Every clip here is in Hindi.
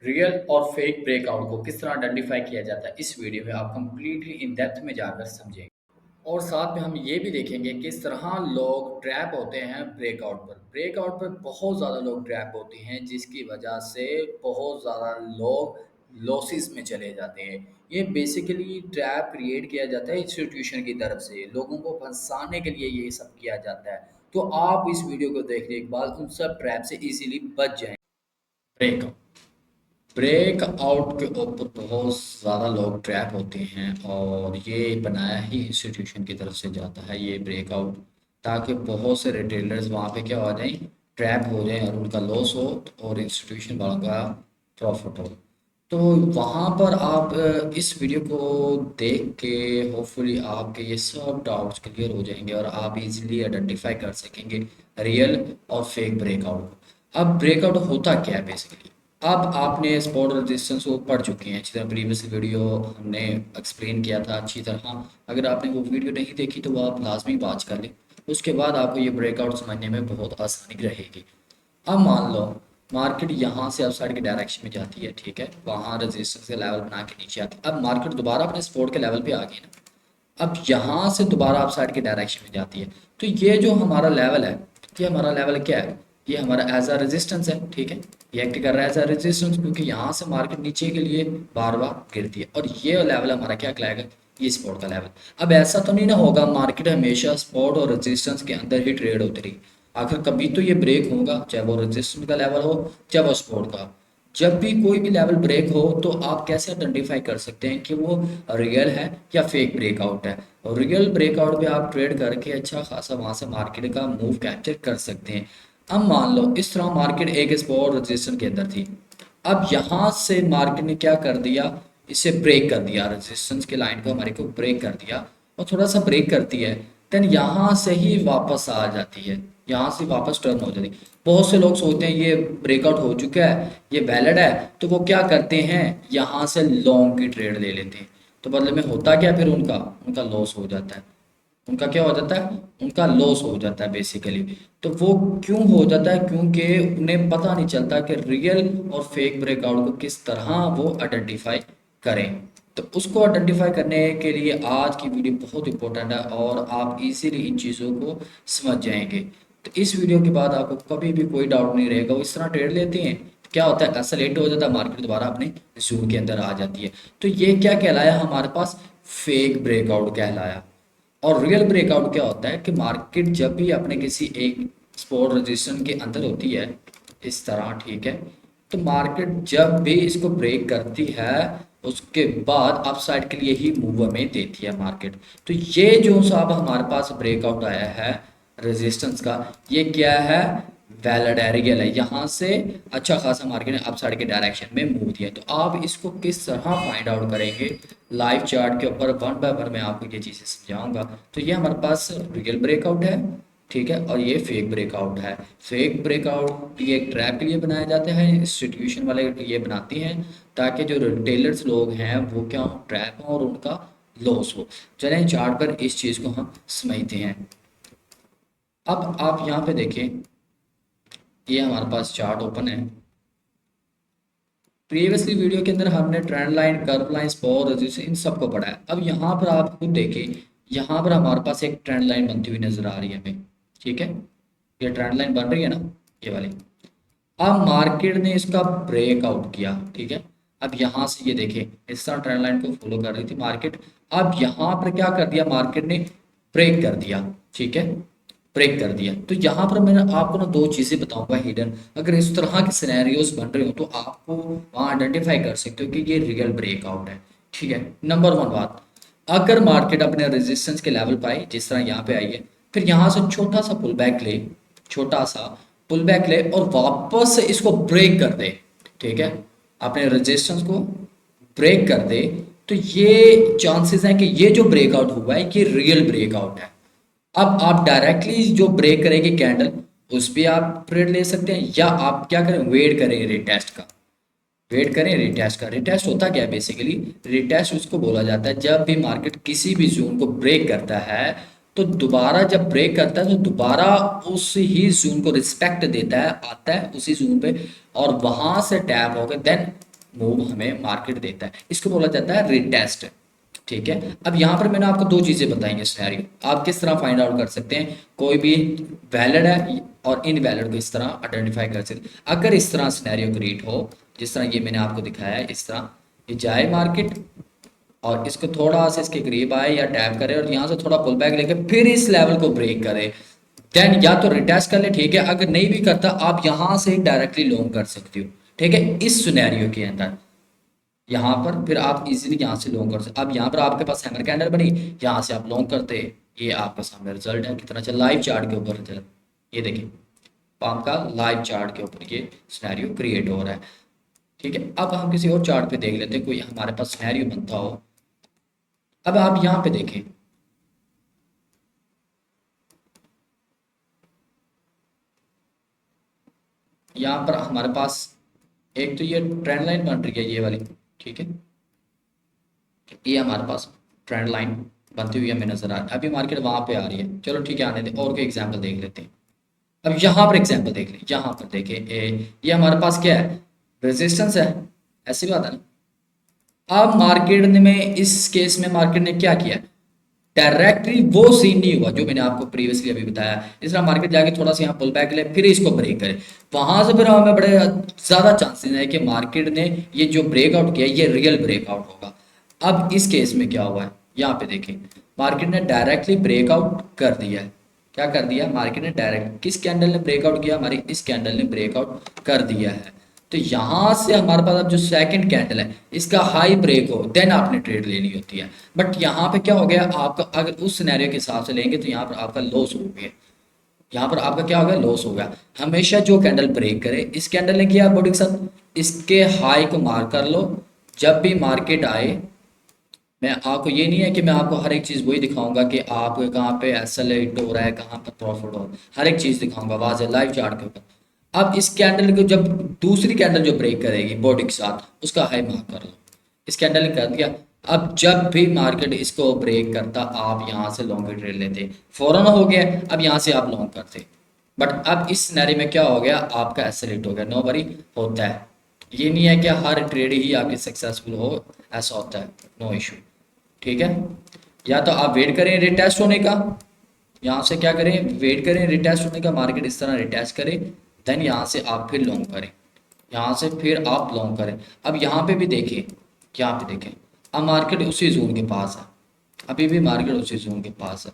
रियल और फेक ब्रेकआउट को किस तरह आइडेंटिफाई किया जाता है, इस वीडियो में आप कंप्लीटली इन डेप्थ में जाकर समझेंगे। और साथ में हम ये भी देखेंगे किस तरह लोग ट्रैप होते हैं ब्रेकआउट पर। ब्रेकआउट पर बहुत ज़्यादा लोग ट्रैप होते हैं, जिसकी वजह से बहुत ज़्यादा लोग लॉसेस में चले जाते हैं। ये बेसिकली ट्रैप क्रिएट किया जाता है इंस्टीट्यूशन की तरफ से, लोगों को फंसाने के लिए ये सब किया जाता है। तो आप इस वीडियो को देखने के बाद उन सब ट्रैप से इजीली बच जाएं। ब्रेकआउट ब्रेकआउट के ऊपर बहुत ज़्यादा लोग ट्रैप होते हैं, और ये बनाया ही इंस्टीट्यूशन की तरफ से जाता है ये ब्रेकआउट, ताकि बहुत से रिटेलर्स वहाँ पे क्या हो जाएं, ट्रैप हो जाएं और उनका लॉस हो और इंस्टीट्यूशन वालों का प्रॉफिट हो। तो वहाँ पर आप इस वीडियो को देख के होपफुली आपके ये सब डाउट्स क्लियर हो जाएंगे और आप इजीली आइडेंटिफाई कर सकेंगे रियल और फेक ब्रेकआउट। अब ब्रेकआउट होता क्या है बेसिकली। अब आपने स्पॉट रेजिस्टेंस को पढ़ चुके हैं, अच्छी तरह प्रीवियस वीडियो हमने एक्सप्लेन किया था अच्छी तरह। अगर आपने वो वीडियो नहीं देखी तो वो आप लाजमी वॉच कर लें, उसके बाद आपको ये ब्रेकआउट समझने में बहुत आसानी रहेगी। अब मान लो मार्केट यहाँ से अपसाइड के डायरेक्शन में जाती है, ठीक है, वहाँ रेजिस्टेंस के लेवल बना के नीचे आती है। अब मार्केट दोबारा अपने सपोर्ट के लेवल पे आ गई ना, अब यहाँ से दोबारा अपसाइड के डायरेक्शन में जाती है। तो ये जो हमारा लेवल है, ये हमारा लेवल क्या है, ये हमारा एज अ रेजिस्टेंस है, ठीक है। ये एक्ट कर रहा है एज अ रेजिस्टेंस, क्योंकि यहाँ से मार्केट नीचे के लिए बार बार गिरती है, और ये लेवल हमारा क्या कहलाएगा, ये सपोर्ट का लेवल। अब ऐसा तो नहीं ना होगा मार्केट हमेशा सपोर्ट और रेजिस्टेंस के अंदर ही ट्रेड होती रही। आखिर कभी तो ये ब्रेक होगा, चाहे वो रेजिस्टेंस का लेवल हो चाहे वो सपोर्ट का। जब भी कोई भी लेवल ब्रेक हो तो आप कैसे आइडेंटिफाई कर सकते हैं कि वो रियल है या फेक ब्रेकआउट है। और रियल ब्रेकआउट पे आप ट्रेड करके अच्छा खासा वहां से मार्केट का मूव कैप्चर कर सकते हैं। अब मान लो इस तरह मार्केट एक सपोर्ट रेजिस्टेंस के अंदर थी, अब यहाँ से मार्केट ने क्या कर दिया, इसे ब्रेक कर दिया, रेजिस्टेंस के लाइन को हमारे को ब्रेक कर दिया, और थोड़ा सा ब्रेक करती है, देन यहाँ से ही वापस आ जाती है, यहाँ से वापस टर्न हो जाती है। बहुत से लोग सोचते हैं ये ब्रेकआउट हो चुका है, ये वैलिड है, तो वो क्या करते हैं, यहाँ से लॉन्ग की ट्रेड ले लेते हैं। तो बदले में होता क्या, फिर उनका उनका लॉस हो जाता है। उनका क्या हो जाता है, उनका लॉस हो जाता है बेसिकली। तो वो क्यों हो जाता है, क्योंकि उन्हें पता नहीं चलता कि रियल और फेक ब्रेकआउट को किस तरह वो आइडेंटिफाई करें। तो उसको आइडेंटिफाई करने के लिए आज की वीडियो बहुत इंपॉर्टेंट है, और आप इजीली इन चीज़ों को समझ जाएंगे। तो इस वीडियो के बाद आपको कभी भी कोई डाउट नहीं रहेगा। वो इस तरह ट्रेड लेते हैं तो क्या होता है, एक्सेलेरेट हो जाता है, मार्केट दोबारा अपने जोन के अंदर आ जाती है। तो ये क्या कहलाया हमारे पास, फेक ब्रेकआउट कहलाया। और रियल ब्रेकआउट क्या होता है कि मार्केट जब भी अपने किसी एक सपोर्ट रजिस्ट्रेशन के अंदर होती है इस तरह, ठीक है, तो मार्केट जब भी इसको ब्रेक करती है उसके बाद अपसाइड के लिए ही मूव हमें देती है मार्केट। तो ये जो सा अब हमारे पास ब्रेकआउट आया है रेजिस्टेंस का, ये क्या है, वैलिड है, रियल है। यहाँ से अच्छा खासा मार्केट ने अपसाइड के डायरेक्शन में मूव दिया। तो आप इसको किस तरह फाइंड आउट करेंगे, लाइव चार्ट के ऊपर वन बाय वन मैं आपको ये चीज़ें समझाऊंगा। तो ये हमारे पास रियल ब्रेकआउट है, ठीक है, और ये फेक ब्रेकआउट है। फेक ब्रेकआउट ये एक ट्रैप के लिए बनाया जाता है, इंस्टीट्यूशन वाले ये बनाती हैं ताकि जो रिटेलर्स लोग हैं वो क्या हो, ट्रैप हो और उनका लॉस हो। चलें चार्ट पर इस चीज़ को हम समझते हैं। अब आप यहाँ पे देखें, ये हमारे पास चार्ट ओपन है। प्रीवियसली वीडियो के अंदर हमने trend line, curve line, spot resistance in सबको पढ़ा है। अब यहाँ पर आप खुद देखिए, यहाँ पर हमारे पास एक ट्रेंड लाइन बनती हुई नजर आ रही है हमें, ठीक है, ये ट्रेंड लाइन बन रही है ना, ये वाली। अब मार्केट ने इसका ब्रेकआउट किया, ठीक है। अब यहाँ से ये देखें, इस तरह ट्रेंड लाइन को फॉलो कर रही थी मार्केट। अब यहाँ पर क्या कर दिया मार्केट ने, ब्रेक कर दिया, ठीक है, ब्रेक कर दिया। तो यहाँ पर मैं आपको ना दो चीज़ें बताऊंगा हिडन। अगर इस तरह के सिनेरियोज बन रहे हो तो आपको वहाँ आइडेंटिफाई कर सकते हो कि ये रियल ब्रेकआउट है, ठीक है। नंबर वन बात, अगर मार्केट अपने रेजिस्टेंस के लेवल पर आई, जिस तरह यहाँ पे आई है, फिर यहाँ से छोटा सा पुल बैक ले, छोटा सा पुल बैक ले और वापस से इसको ब्रेक कर दे, ठीक है, अपने रेजिस्टेंस को ब्रेक कर दे, तो ये चांसेस हैं कि ये जो ब्रेकआउट हुआ है ये रियल ब्रेकआउट है। अब आप डायरेक्टली जो ब्रेक करेंगे कैंडल, उस पर आप ट्रेड ले सकते हैं, या आप क्या करें, वेट करें रिटेस्ट का, वेट करें रिटेस्ट का। रिटेस्ट होता क्या है बेसिकली, रिटेस्ट उसको बोला जाता है जब भी मार्केट किसी भी जोन को ब्रेक करता है तो दोबारा जब ब्रेक करता है तो दोबारा उस ही जोन को रिस्पेक्ट देता है, आता है उसी जोन पे, और वहां से टैप होकर देन मूव हमें मार्केट देता है। इसको बोला जाता है रिटेस्ट। ठीक है, अब यहाँ पर मैंने आपको दो चीज़ें बताई हैं सिनेरियो, आप किस तरह फाइंड आउट कर सकते हैं कोई भी वैलिड है और इनवैलिड को इस तरह आइडेंटिफाई कर सकते हैं। अगर इस तरह सिनेरियो क्रिएट हो जिस तरह ये मैंने आपको दिखाया है, इस तरह ये जाए मार्केट और इसको थोड़ा सा इसके करीब आए या टैप करे और यहाँ से थोड़ा पुल बैक लेके फिर इस लेवल को ब्रेक करे, देन या तो रिटेस्ट कर ले, ठीक है। अगर नहीं भी करता आप यहाँ से डायरेक्टली लॉन्ग कर सकते हो, ठीक है। इस सिनेरियो के अंदर यहाँ पर फिर आप इजीली यहाँ से लॉन्ग कर सकते। अब यहाँ पर आपके पास हैमर कैंडल बनी, यहाँ से आप लॉन्ग करते, ये आपके सामने रिजल्ट है कितना चल लाइव चार्ट के ऊपर रिजल्ट, ये देखिए पाम का लाइव चार्ट के ऊपर ये सिनेरियो क्रिएट हो रहा है। ठीक है, अब हम किसी और चार्ट पे देख लेते हैं कोई हमारे पास सिनेरियो बनता हो। अब आप यहाँ पे देखें, यहाँ पर हमारे पास एक तो ये ट्रेंड लाइन बन रही है ये वाली, ठीक है। ये हमारे पास ट्रेंड लाइन बनती हुई हमें नजर आ रही है, अभी मार्केट वहां पे आ रही है, चलो ठीक है आने दें और कोई एग्जांपल देख लेते हैं। अब यहाँ पर एग्जांपल देख लें, यहाँ पर देखें ये हमारे पास क्या है, रेजिस्टेंस है, ऐसी बात है ना। अब मार्केट में इस केस में मार्केट ने क्या किया, डायरेक्टली वो सीन नहीं हुआ जो मैंने आपको प्रीवियसली अभी बताया। इस तरह मार्केट जाके थोड़ा सा यहाँ पुल बैक ले फिर इसको ब्रेक करे, वहां से फिर हमें बड़े ज्यादा चांसेस है कि मार्केट ने ये जो ब्रेकआउट किया ये रियल ब्रेकआउट होगा। अब इस केस में क्या हुआ है, यहाँ पे देखें मार्केट ने डायरेक्टली ब्रेकआउट कर दिया है। क्या कर दिया मार्केट ने, डायरेक्ट किस कैंडल ने ब्रेकआउट किया, हमारी इस कैंडल ने ब्रेकआउट कर दिया है। तो यहाँ से हमारे पास अब जो सेकंड कैंडल है इसका हाई ब्रेक हो देन आपने ट्रेड लेनी होती है। बट यहाँ पे क्या हो गया आपका, अगर उस सिनेरियो के हिसाब से लेंगे तो यहाँ पर आपका लॉस हो गया, यहाँ पर आपका क्या हो गया, लॉस हो गया। हमेशा जो कैंडल ब्रेक करे, इस कैंडल ने किया बॉडी के साथ, इसके हाई को मार कर लो। जब भी मार्केट आए, मैं आपको ये नहीं है कि मैं आपको हर एक चीज़ वही दिखाऊंगा कि आप कहाँ पे एसएल हिट हो रहा है कहाँ पर प्रॉफिट हो रहा है, हर एक चीज़ दिखाऊंगा वाज़े लाइव चार्ट के ऊपर। अब इस कैंडल को जब दूसरी कैंडल जो ब्रेक करेगी बॉडी के साथ उसका हाई मार्क कर लो, इस कैंडल ने कर दिया। अब जब भी मार्केट इसको ब्रेक करता आप यहाँ से लॉन्ग ट्रेड लेते, फौरन हो गया, अब यहाँ से आप लॉन्ग करते। बट अब इस सिनेरियो में क्या हो गया, आपका एसएल हो गया, नो वरी, होता है। ये नहीं है कि हर ट्रेड ही आपकी सक्सेसफुल हो, ऐसा होता है, नो इशू। ठीक है, या तो आप वेट करें रिटेस्ट होने का, यहाँ से क्या करें, वेट करें रिटेस्ट होने का, मार्केट इस तरह रिटेस्ट करें, देन यहाँ से आप फिर लॉन्ग करें, यहाँ से फिर आप लॉन्ग करें। अब यहाँ पे भी देखें, यहाँ पे देखें, अब मार्केट उसी जोन के पास है, अभी भी मार्केट उसी जोन के पास है।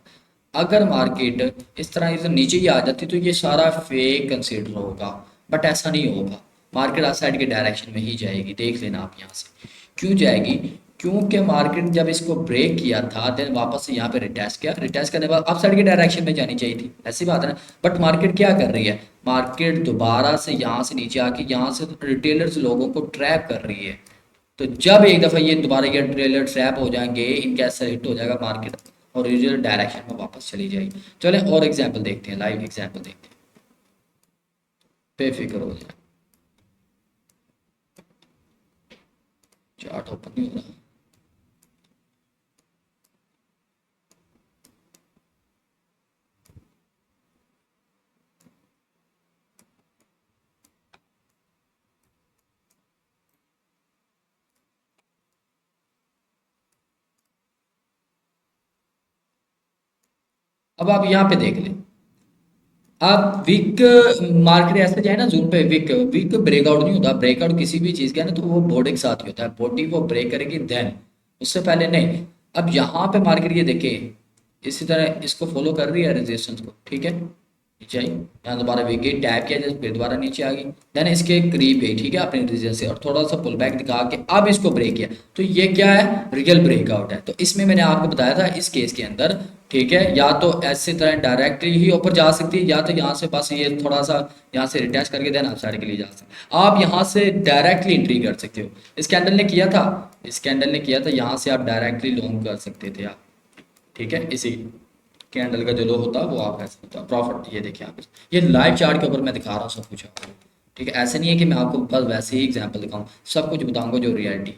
अगर मार्केट इस तरह इधर नीचे ही आ जाती तो ये सारा फेक कंसीडर होगा, बट ऐसा नहीं होगा, मार्केट आउट साइड के डायरेक्शन में ही जाएगी। देख लेना आप यहाँ से क्यों जाएगी, क्योंकि मार्केट जब इसको ब्रेक किया था देन वापस से यहाँ पे रिटेस्ट किया, रिटेस्ट करने के बाद अप साइड के डायरेक्शन में जानी चाहिए थी, ऐसी बात है ना। बट मार्केट क्या कर रही है, मार्केट दोबारा से यहाँ से नीचे आके यहाँ से रिटेलर्स लोगों को ट्रैप कर रही है। तो जब एक दफ़ा ये दोबारा ये ट्रेलर ट्रैप हो जाएंगे, इनका ऐसा हिट हो जाएगा मार्केट और यूजुअल डायरेक्शन में वापस चली जाएगी। चलें और एग्जांपल देखते हैं, लाइव एग्जांपल देखते हैं, बेफिक्र हो जाए। चार्ट ओपन नहीं हो रहा, अब आप यहाँ पे देख लें। अब वीक मार्केट ऐसे जाए ना जोन पे, वीक वीक ब्रेकआउट नहीं होता, ब्रेकआउट किसी भी चीज़ का है ना तो वो बॉडी के साथ ही होता है, बॉडी वो ब्रेक करेगी देन, उससे पहले नहीं। अब यहाँ पे मार्केट ये देखे इसी तरह इसको फॉलो कर रही है रेजिस्टेंस को, ठीक है, नीचे आई, यहाँ दोबारा वीक गई, टैप किया जैसे फिर दोबारा नीचे आ गई, देन इसके करीब गई, ठीक है, अपने रीजन से, और थोड़ा सा पुल बैक दिखा के अब इसको ब्रेक किया, तो ये क्या है, रियल ब्रेकआउट है। तो इसमें मैंने आपको बताया था इस केस के अंदर, ठीक है, या तो ऐसी तरह डायरेक्टली ही ऊपर जा सकती है, या तो यहाँ से बस ये थोड़ा सा यहाँ से रिटैच करके देन आप साइड के लिए जा सकते, आप यहाँ से डायरेक्टली एंट्री कर सकते हो। इस कैंडल ने किया था, इस कैंडल ने किया था, यहाँ से आप डायरेक्टली लॉन्ग कर सकते थे आप, ठीक है। इसी कैंडल का जो लो होता है वो आप ऐसे होता है प्रॉफिट, ये देखिए आप, ये लाइव चार्ट के ऊपर मैं दिखा रहा हूँ सब कुछ आपको, ठीक है। ऐसे नहीं है कि मैं आपको बस वैसे ही एग्जांपल दिखाऊं, सब कुछ बताऊंगा जो रियलिटी है,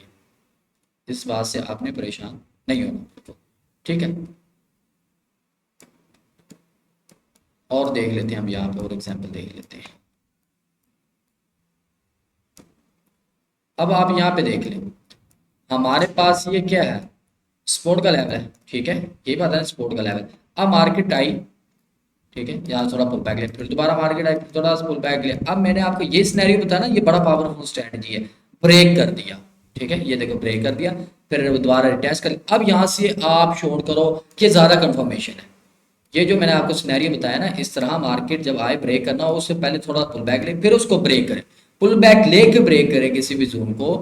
इस बात से आपने परेशान नहीं होना, ठीक है। और देख लेते हैं हम यहाँ पे, और एग्जांपल देख लेते हैं। अब आप यहाँ पे देख लें, हमारे पास ये क्या है, सपोर्ट का लेवल है, ठीक है, ये बात है सपोर्ट का लेवल। अब मार्केट आई, ठीक है, यहाँ थोड़ा पुल बैक लिया, फिर दोबारा मार्केट आई, फिर थोड़ा सा पुल बैक लिया। अब मैंने आपको ये सिनेरियो बताया ना, ये बड़ा पावरफुल स्ट्रेटजी है। ब्रेक कर दिया, ठीक है, ये देखो ब्रेक कर दिया, फिर दोबारा रिटेस्ट कर लिया। अब यहाँ से आप शोर करो कि ज़्यादा कंफर्मेशन है। ये जो मैंने आपको सिनेरियो बताया ना, इस तरह मार्केट जब आए ब्रेक करना हो, उससे पहले थोड़ा पुल बैक ले, फिर उसको ब्रेक करे, पुल बैक लेके ब्रेक करे किसी भी जोन को,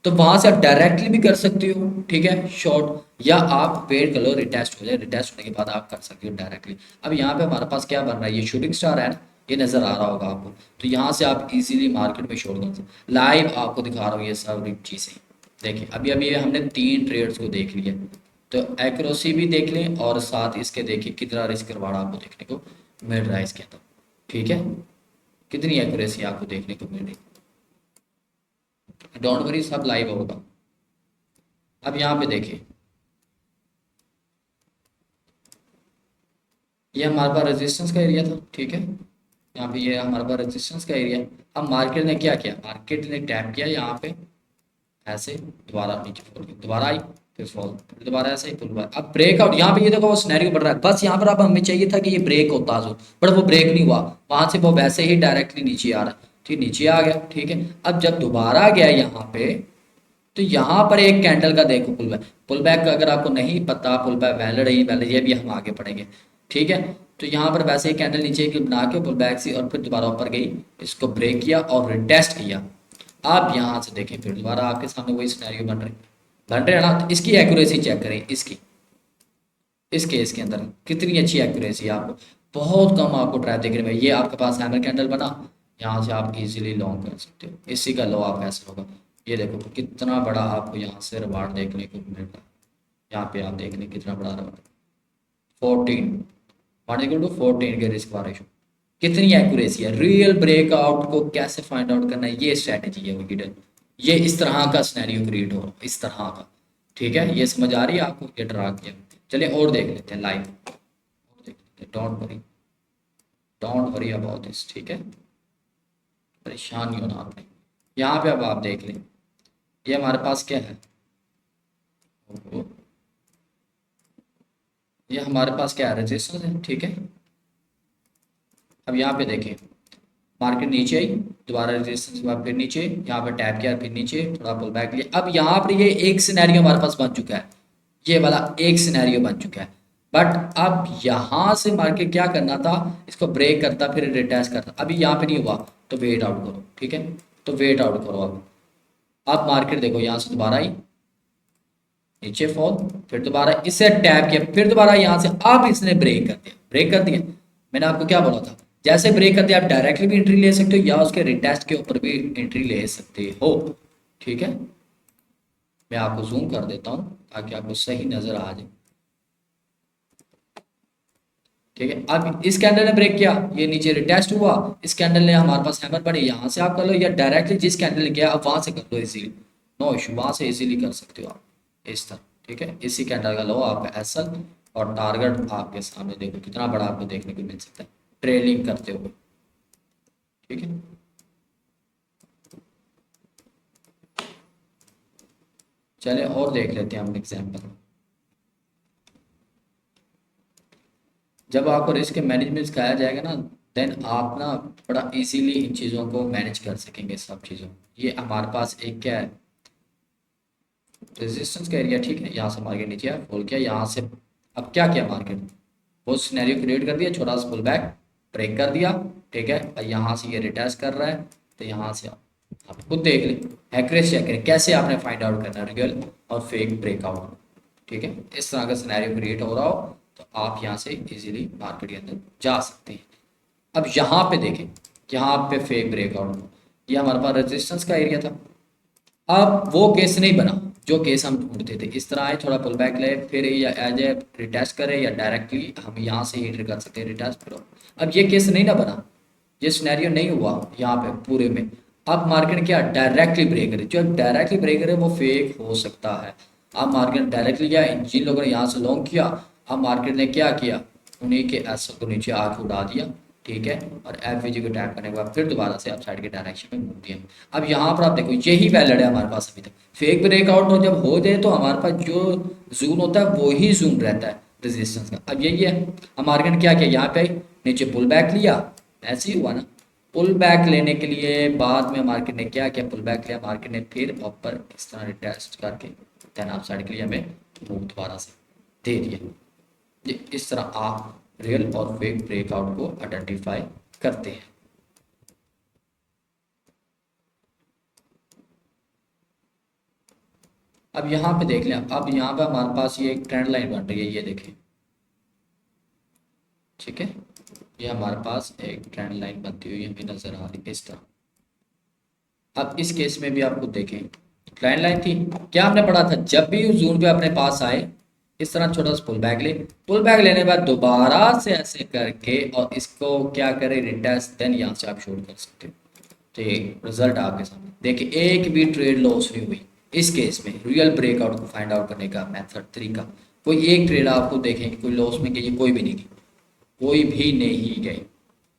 तो वहां से आप डायरेक्टली भी कर सकते हो, ठीक है, शॉर्ट, या आप वेट कर लो रिटेस्ट हो जाए, रिटेस्ट होने के बाद आप कर सकते हो डायरेक्टली। अब यहाँ पे हमारे पास क्या बन रहा है, ये शूटिंग स्टार है ना, ये नजर आ रहा होगा आपको, तो यहाँ से आप इजीली मार्केट में शॉर्ट कर सकते हो। लाइव आपको दिखा रहा हूँ ये सब चीज़ें। देखिए अभी अभी ये हमने 3 ट्रेड्स को देख लिया, तो एक्यूरेसी भी देख लें और साथ इसके देखिए कितना रिस्क रिवार्ड आपको देखने को मिल रहा है इसके अंदर, ठीक है, कितनी एक्यूरेसी आपको देखने को मिल रही है। डोंट वरी, सब लाइव होगा। अब यहाँ पे देखिए, ये हमारे पास रेजिस्टेंस का एरिया था, ठीक है, यहाँ पे ये हमारे पास रेजिस्टेंस का एरिया। अब मार्केट ने क्या किया, मार्केट ने टैप किया यहाँ पे ऐसे, दोबारा नीचे फॉल की, दोबारा आई, फिर फॉल, फिर दोबारा ऐसे ही पुल। अब ब्रेकआउट यहाँ पे ये देखो वो सिनेरियो बढ़ रहा है, बस यहाँ पर अब हमें चाहिए था कि ये ब्रेक होता जो, बट वो ब्रेक नहीं हुआ, वहां से वो वैसे ही डायरेक्टली नीचे आ रहा है, ठीक, नीचे आ गया, ठीक है। अब जब दोबारा गया यहाँ पे, तो यहाँ पर एक कैंडल का देखो पुल बैक अगर आपको नहीं पता, पुल बैक वैलिड है वैलिड, ये भी हम आगे पढ़ेंगे, ठीक है। तो यहाँ पर वैसे ही कैंडल नीचे की बना के पुल बैक से, और फिर दोबारा ऊपर गई, इसको ब्रेक किया और रिटेस्ट किया। आप यहाँ से देखें, फिर दोबारा आपके सामने वही सिनेरियो बन रहे हैं ना, तो इसकी एक्यूरेसी चेक करें, इसकी इस केस के अंदर कितनी अच्छी एक्यूरेसी है, आपको बहुत कम आपको ट्रैप देखने में। ये आपके पास हैमर कैंडल बना, यहाँ से आप इजीली लॉन्ग कर सकते हो, इसी का लो आप ऐसा होगा। ये देखो कितना बड़ा आपको यहाँ से रिवार्ड देखने को मिल रहा है, यहाँ पे आप देख लें कितना बड़ा रिवार्ड, 14 14 के रिस्क वारेशो, कितनी एक्यूरेसी है। रियल ब्रेकआउट को कैसे फाइंड आउट करना है, ये स्ट्रैटेजी है विकेटर, ये इस तरह का सिनेरियो क्रिएट हो रहा है, इस तरह का, ठीक है, ये समझ आ रही है आपको, ये डरा किया। चलिए और देख लेते हैं लाइव, और देख लेते हैं, डोंट वरी अबाउट दिस, ठीक है, परेशान नहीं होना आपने। यहाँ पे अब आप देख लें, ये हमारे पास क्या है, ये हमारे पास क्या है, रेजिस्टेंस है, ठीक है। अब यहाँ पे देखें, मार्केट नीचे आई, दोबारा रेजिस्टेंस के बाद फिर नीचे, यहाँ पे टैप किया, फिर नीचे थोड़ा पुल बैक लिया। अब यहाँ पर ये एक सिनेरियो हमारे पास बन चुका है, ये वाला एक सिनेरियो बन चुका है, बट अब यहाँ से मार्केट क्या करना था, इसको ब्रेक करता फिर रिटेस्ट करता, अभी यहाँ पे नहीं हुआ, तो वेट आउट करो, ठीक है, तो वेट आउट करो। अब मार्केट देखो यहाँ से दोबारा आई, नीचे फॉल, फिर दोबारा इसे टैप किया, फिर दोबारा यहाँ से अब इसने ब्रेक कर दिया, ब्रेक कर दिया। मैंने आपको क्या बोला था, जैसे ब्रेक कर दिया आप डायरेक्टली भी एंट्री ले सकते हो, या उसके रिटेस्ट के ऊपर भी एंट्री ले सकते हो, ठीक है। मैं आपको जूम कर देता हूँ ताकि आपको सही नजर आ जाए, ठीक है। अब इस कैंडल ने ब्रेक किया, ये नीचे रिटेस्ट हुआ, इस कैंडल ने हमारे पास हैमर पड़े, यहाँ से आप कर लो, या डायरेक्टली जिस कैंडल ने किया आप वहां से कर लो इजीली, नो इशू, वहां से इजीली कर सकते हो आप इस तरह, ठीक है। इसी कैंडल का लो आप एसल, और टारगेट आपके सामने देखो कितना बड़ा आपको देखने को मिल सकता है ट्रेलिंग करते हुए, ठीक है। चले और देख लेते हैं हम एग्जाम्पल। जब आपको रिस्क मैनेजमेंट सिखाया जाएगा ना, देन आप ना बड़ा इजीली इन चीज़ों को मैनेज कर सकेंगे, सब चीज़ों। ये हमारे पास एक क्या है, रेजिस्टेंस का एरिया, ठीक है, यहाँ से मार्केट नीचे आया, फॉल किया, यहाँ से अब क्या किया मार्केट, वो सिनेरियो क्रिएट कर दिया, छोटा सा पुल बैक, ब्रेक कर दिया, ठीक है, और यहाँ से ये रिटेस्ट कर रहा है, तो यहाँ से आप खुद देख लें, एक्यूरेसी चेक करें कैसे आपने फाइंड आउट करना है रियल और फेक ब्रेकआउट, ठीक है। इस तरह का सिनेरियो क्रिएट हो रहा हो तो आप यहाँ से इजीली मार्केट के अंदर जा सकते हैं। अब यहाँ पे देखें, यहाँ पे फेक ब्रेकआउट, ये हमारे पास रेजिस्टेंस का एरिया था। अब वो केस नहीं बना जो केस हम ढूंढते थे, इस तरह आए, थोड़ा पुल बैक ले, फिर या एज ए रिटेस्ट करे, या डायरेक्टली हम यहाँ से ही कर सकते हैं रिटेस्ट करो। अब ये केस नहीं ना बना, ये सिनेरियो नहीं हुआ यहाँ पे पूरे में। अब मार्केट क्या डायरेक्टली ब्रेक करे, जो डायरेक्टली ब्रेक करे वो फेक हो सकता है। अब मार्केट डायरेक्टली गया, जिन लोगों ने यहाँ से लॉन्ग किया, अब मार्केट ने क्या किया, उन्हीं के एसएल को नीचे आके उड़ा दिया, ठीक है, और एफ को टैप करने के बाद फिर दोबारा से आप साइड के डायरेक्शन में मूव दिया। अब यहाँ पर आप देखो यही वैलिड है हमारे पास अभी तक। फेक ब्रेकआउट हो जब हो जाए तो हमारे पास जो जोन होता है वो ही जोन रहता है रेजिस्टेंस का। अब यही है, हम मार्केट ने क्या किया, यहाँ पे नीचे पुल बैक लिया, ऐसे ही हुआ ना। पुल बैक लेने के लिए बाद में मार्केट ने क्या किया, पुल बैक लिया मार्केट ने, फिर ऊपर इस तरह रिटेस्ट करके देन आप साइड के लिए हमें मूव दोबारा से दे दिया। ये इस तरह आप रियल और फेक ब्रेकआउट को आइडेंटिफाई करते हैं। अब यहाँ पे देख लें, अब यहाँ पे हमारे पास ये एक ट्रेंड लाइन बन रही है, ये देखें, ठीक है, ये हमारे पास एक ट्रेंड लाइन बनती हुई हमें नजर आ रही है इस तरह। अब इस केस में भी आपको देखें ट्रेंड लाइन थी, क्या हमने पढ़ा था, जब भी उस जोन पे अपने पास आए इस तरह छोटा सा पुल बैक ले, पुल बैक लेने के बाद दोबारा से ऐसे करके और इसको क्या करें, रिटेस्ट, देन यहाँ से आप शॉर्ट कर सकते हो। तो ये रिजल्ट आपके सामने देखिए, एक भी ट्रेड लॉस नहीं हुई। इस केस में रियल ब्रेकआउट को फाइंड आउट करने का मेथड तरीका, कोई एक ट्रेड आपको देखेंगे कोई लॉस में गई, कोई भी नहीं गई, कोई भी नहीं गई,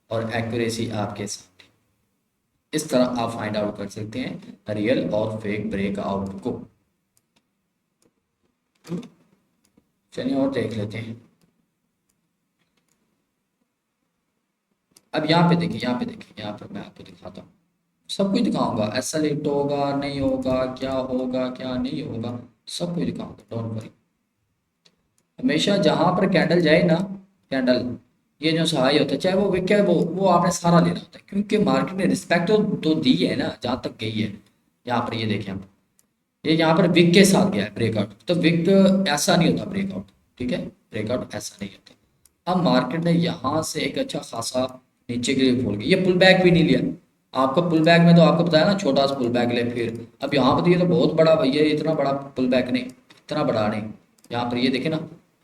और एक्यूरेसी आपके सामने। इस तरह आप फाइंड आउट कर सकते हैं रियल और फेक ब्रेकआउट को। चलिए और देख लेते हैं। अब यहाँ पे देखिए, यहाँ पे देखिए, यहाँ पर मैं आपको दिखाता हूँ, सब कुछ दिखाऊंगा, एसएल हिट होगा नहीं होगा, क्या होगा क्या नहीं होगा, सब कुछ दिखाऊंगा, डोंट वरी। हमेशा जहां पर कैंडल जाए ना, कैंडल ये जो सहाय होता है, चाहे वो विक है, वो आपने सारा लेना होता है, क्योंकि मार्केट ने रिस्पेक्ट तो दी है ना जहां तक गई है। यहाँ पर ये देखें हम, ये यहाँ पर विक के साथ गया है ब्रेकआउट, तो विक ऐसा नहीं होता ब्रेकआउट, ठीक है, ब्रेकआउट ऐसा नहीं होता। अब मार्केट ने यहाँ से एक अच्छा खासा नीचे के लिए खोल गया, ये पुल बैक भी नहीं लिया। आपको पुल बैक में तो आपको बताया ना छोटा सा पुल बैक ले, फिर अब यहाँ पर ये तो बहुत बड़ा भैया, इतना बड़ा पुल बैक नहीं, इतना बड़ा नहीं। यहाँ पर ये देखे ना,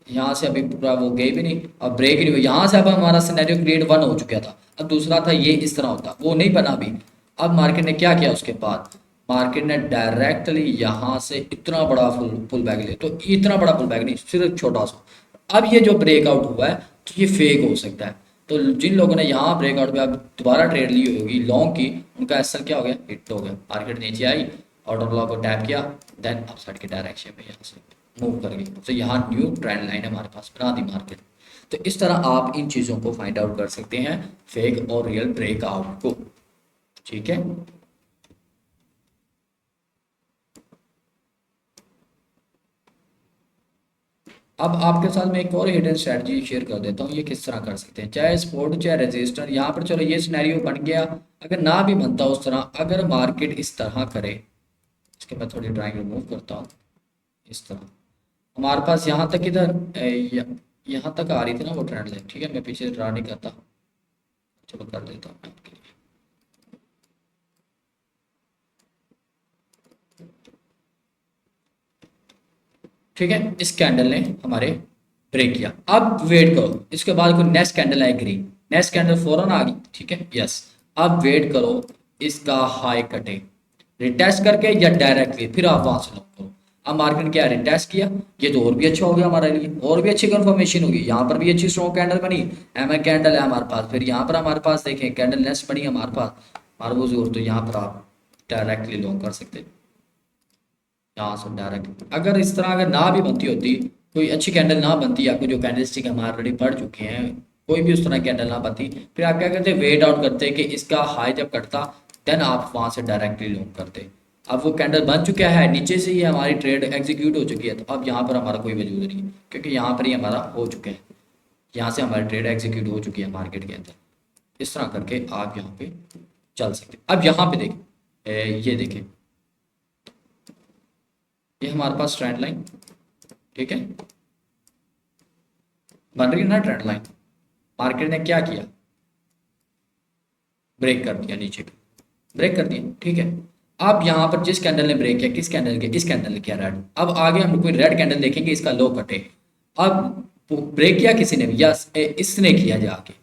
यहाँ से अभी पूरा वो गए भी नहीं और ब्रेक ही नहीं हुआ, यहाँ से अब हमारा सिनेरियो क्रिएट वन हो चुका था। अब दूसरा था ये इस तरह होता, वो नहीं बना अभी। अब मार्केट ने क्या किया, उसके बाद मार्केट ने डायरेक्टली यहाँ से इतना बड़ा पुल बैक ले, तो इतना बड़ा पुल बैक नहीं, सिर्फ छोटा सा। अब ये जो ब्रेकआउट हुआ है तो ये फेक हो सकता है। तो जिन लोगों ने यहाँ ब्रेकआउट पे अब दोबारा ट्रेड ली होगी लॉन्ग की, उनका एसएल क्या हो गया, हिट हो गया। मार्केट नीचे आई, ऑर्डर ब्लॉक को टैप किया, देन अपसाइड के डायरेक्शन में यहाँ से मूव कर गई, तो यहाँ न्यू ट्रेंड लाइन हमारे पास बना दी मार्केट। तो इस तरह आप इन चीज़ों को फाइंड आउट कर सकते हैं, फेक और रियल ब्रेकआउट को, ठीक है। अब आपके साथ मैं एक और हिडन स्ट्रैटेजी शेयर कर देता हूँ, ये किस तरह कर सकते हैं, चाहे सपोर्ट चाहे रेजिस्टर। यहाँ पर चलो ये सिनेरियो बन गया, अगर ना भी बनता उस तरह, अगर मार्केट इस तरह करे, इसके मैं थोड़ी ड्राइंग रिमूव करता हूँ, इस तरह हमारे पास यहाँ तक इधर यहाँ तक आ रही थी ना वो ट्रेंड लाइन, ठीक है, मैं पीछे ड्रा नहीं करता, चलो कर देता हूँ आपके लिए। ठीक है, इस कैंडल ने हमारे ब्रेक किया, अब वेट करो, इसके बाद कोई नेक्स्ट कैंडल आए ग्रीन, नेक्स्ट कैंडल फौरन आ गई, ठीक है, यस। अब वेट करो इसका हाई कटे, रिटेस्ट करके या डायरेक्टली, फिर आप वहां से लॉक करो। अब मार्केट क्या रिटेस्ट किया, ये तो और भी अच्छा हो गया हमारे लिए, और भी अच्छी कंफर्मेशन होगी, यहाँ पर भी अच्छी स्ट्रॉन्ग कैंडल बनी, एम कैंडल है हमारे पास, फिर यहाँ पर हमारे पास देखें कैंडल नेक्स्ट बनी हमारे पास, हमारे वो जोर, तो यहाँ पर आप डायरेक्टली लॉन्ग कर सकते, यहाँ से डायरेक्ट। अगर इस तरह अगर ना भी बनती होती, कोई अच्छी कैंडल ना बनती, आपको जो कैंडल स्टिक हम ऑलरेडी पढ़ चुके हैं, कोई भी उस तरह कैंडल ना बनती, फिर आप क्या करते, वेट आउट करते कि इसका हाई जब कटता, देन आप वहां से डायरेक्टली लॉन्ग करते। अब वो कैंडल बन चुका है, नीचे से ही हमारी ट्रेड एग्जीक्यूट हो चुकी है, तो अब यहाँ पर हमारा कोई वजूद नहीं, क्योंकि यहाँ पर ही हमारा हो चुका है, यहाँ से हमारी ट्रेड एग्जीक्यूट हो चुकी है मार्केट के अंदर। इस तरह करके आप यहाँ पे चल सकते। अब यहाँ पे देखें, ये देखें, ये हमारे पास ट्रेंड लाइन, ठीक है, बन रही है ना ट्रेंड लाइन। मार्केट ने क्या किया, ब्रेक कर दिया, नीचे ब्रेक कर दिया, ठीक है। अब यहाँ पर जिस कैंडल ने ब्रेक किया, किस कैंडल के, इस कैंडल ने किया रेड। अब आगे हम कोई रेड कैंडल देखेंगे, इसका लो कटे, अब ब्रेक किया किसी ने, यस इसने किया, जाके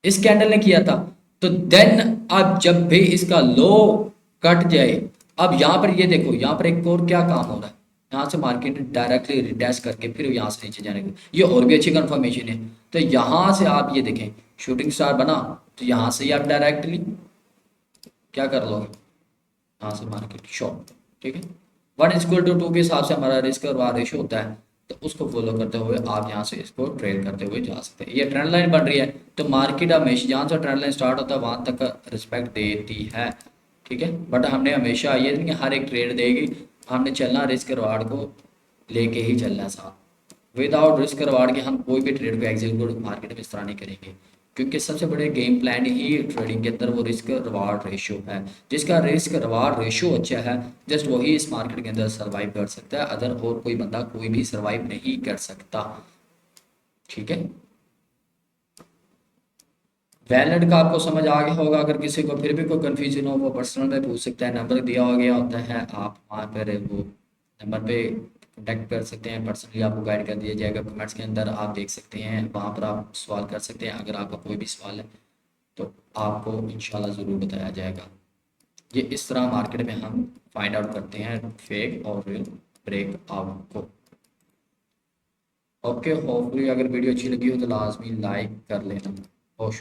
इस कैंडल ने किया था, तो देन अब जब भी इसका लो कट जाए, अब यहाँ पर ये देखो, यहाँ पर एक और क्या काम हो रहा है, यहाँ से मार्केट डायरेक्टली रिटेस्ट करके फिर यहाँ से नीचे जाने को, ये और भी अच्छी कंफर्मेशन है। तो यहाँ से आप ये देखें शूटिंग स्टार बना, तो यहाँ से ही आप डायरेक्टली क्या कर लोगे, यहाँ से मार्केट शॉर्ट, ठीक है। 1:2 के हिसाब से हमारा रिस्क और वार रेशो होता है, तो उसको फॉलो करते हुए आप यहाँ से इसको ट्रेड करते हुए जा सकते हैं। ये ट्रेंड लाइन बन रही है, तो मार्केट हमेशा जहाँ से ट्रेंड लाइन स्टार्ट होता है वहाँ तक रिस्पेक्ट देती है, ठीक है। बट हमने हमेशा ये नहीं कि हर एक ट्रेड देगी, हमने चलना रिस्क रिवार्ड को लेके ही चलना है साथ। विदाउट रिस्क रिवार्ड के हम कोई भी ट्रेड को एग्जीक्यूट मार्केट में इस तरह नहीं करेंगे, क्योंकि सबसे बड़े गेम प्लान ही ट्रेडिंग के अंदर वो रिस्क रिवार्ड रेशियो है। जिसका रिस्क रिवार्ड रेशियो अच्छा है, जस्ट वही इस मार्केट के अंदर सर्वाइव कर सकता है, अदर और कोई बंदा कोई भी सर्वाइव नहीं कर सकता, ठीक है। वैलिड का आपको समझ आ गया होगा। अगर किसी को फिर भी कोई कन्फ्यूजन हो वो पर्सनल में पूछ सकता है, नंबर दिया हो गया होता है, आप वहाँ पर वो नंबर पे कॉन्टैक्ट कर सकते हैं, पर्सनली आपको गाइड कर दिया जाएगा। कमेंट्स के अंदर आप देख सकते हैं, वहाँ पर आप सवाल कर सकते हैं। अगर आपका कोई भी सवाल है तो आपको इंशाल्लाह ज़रूर बताया जाएगा। ये इस तरह मार्केट में हम फाइंड आउट करते हैं फेक और रियल ब्रेक आउट को। ओके, होपफुली अगर वीडियो अच्छी लगी हो तो लाजमी लाइक कर लेना। बहुत